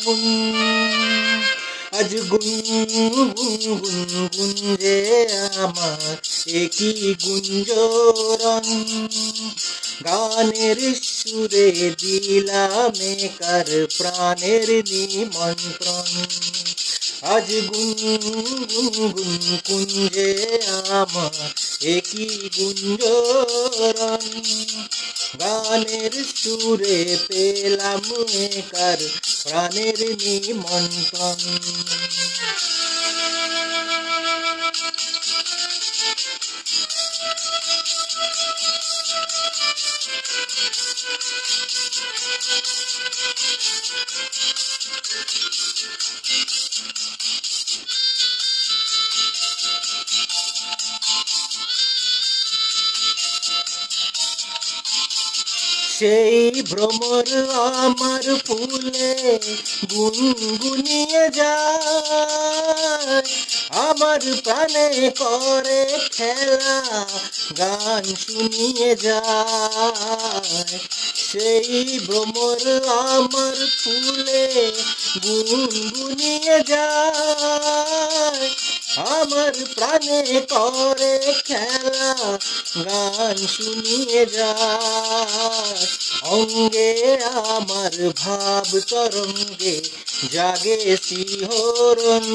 গুন আজ গুন গুন গুন গুঞ্জে আমার একই গুঞ্জরণ গানের সুরে দিলাম কার প্রাণের নিমন্ত্রণ আজ গুন গুন গুন কুঞ্জে আমার একই গুঞ্জরণ গানের সুরে পেলাম কার প্রাণের নিমন্ত্রণ সেই ভ্রমর আমার ফুলে গুনগুনিয়ে যায় আমার প্রাণে করে খেলা গান শুনিয়ে যায় সেই ভ্রমর আমার ফুলে গুনগুনিয়ে যায় আমার প্রাণে করে খেলা গান শুনিয়ে যায় অঙ্গে আমার ভাব তরঙ্গে জাগে শিহরণ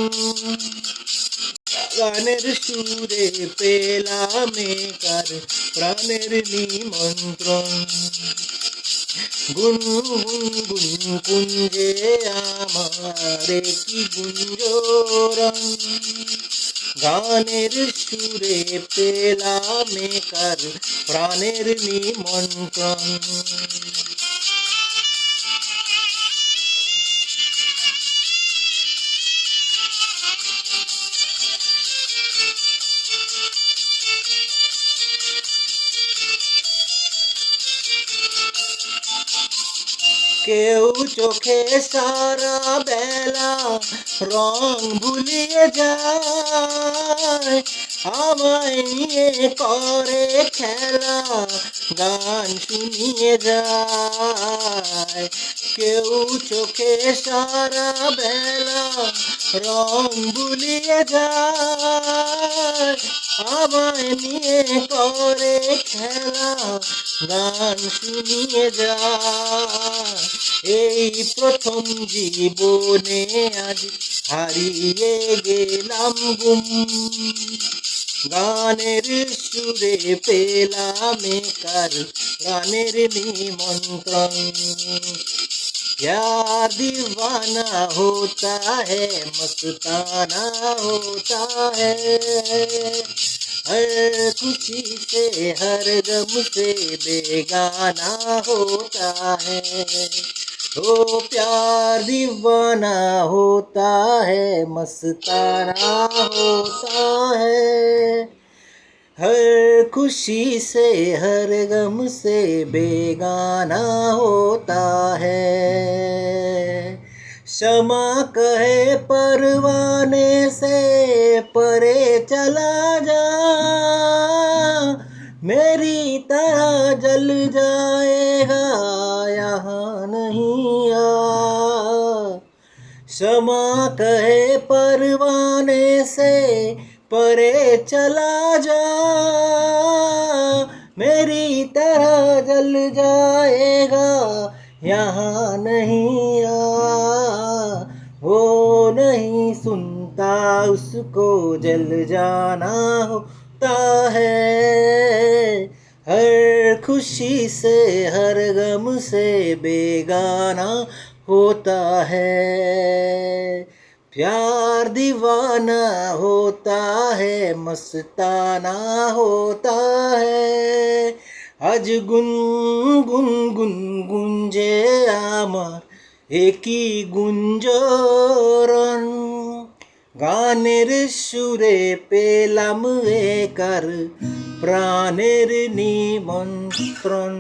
গানের সুরে পেলাম কার প্রাণের নিমন্ত্রণ গুন গুন গুন কুঞ্জে আমার কি গুঞ্জরণ গানের সুরে পেলাম কার প্রাণের নিমন্ত্রণ কেউ চোখে সারা বেলা রং ভুলিয়ে যায় আমায় নিয়ে করে খেলা গান শুনিয়ে যায় কেউ চোখে সারা বেলা রং ভুলিয়ে যায় আমায় নিয়ে করে খেলা গান শুনিয়ে যায় এই প্রথম জীবনে আজ হারিয়ে গেলাম গুম গানের সুরে পেলাম কার গানের নিমন্ত্রণ प्यार दीवाना होता है मस्ताना होता है हर खुशी से हर गम से बेगाना होता है ओ प्यार दीवाना होता है मस्ताना होता है हर खुशी से हर गम से बेगाना होता है शमा कहे परवाने से परे चला जा मेरी तरह जल जाएगा यहाँ नहीं आ शमा कहे परवाने से परे चला जा मेरी तरह जल जाएगा यहाँ नहीं आ वो नहीं सुनता उसको जल जाना होता है हर खुशी से हर गम से बेगाना होता है प्यार दीवाना होता है मस्ताना होता है आज गुन गुन गुन गुंजे आमार একই গুঞ্জরণ গানের সুরে পেলাম কার প্রাণের নিমন্ত্রণ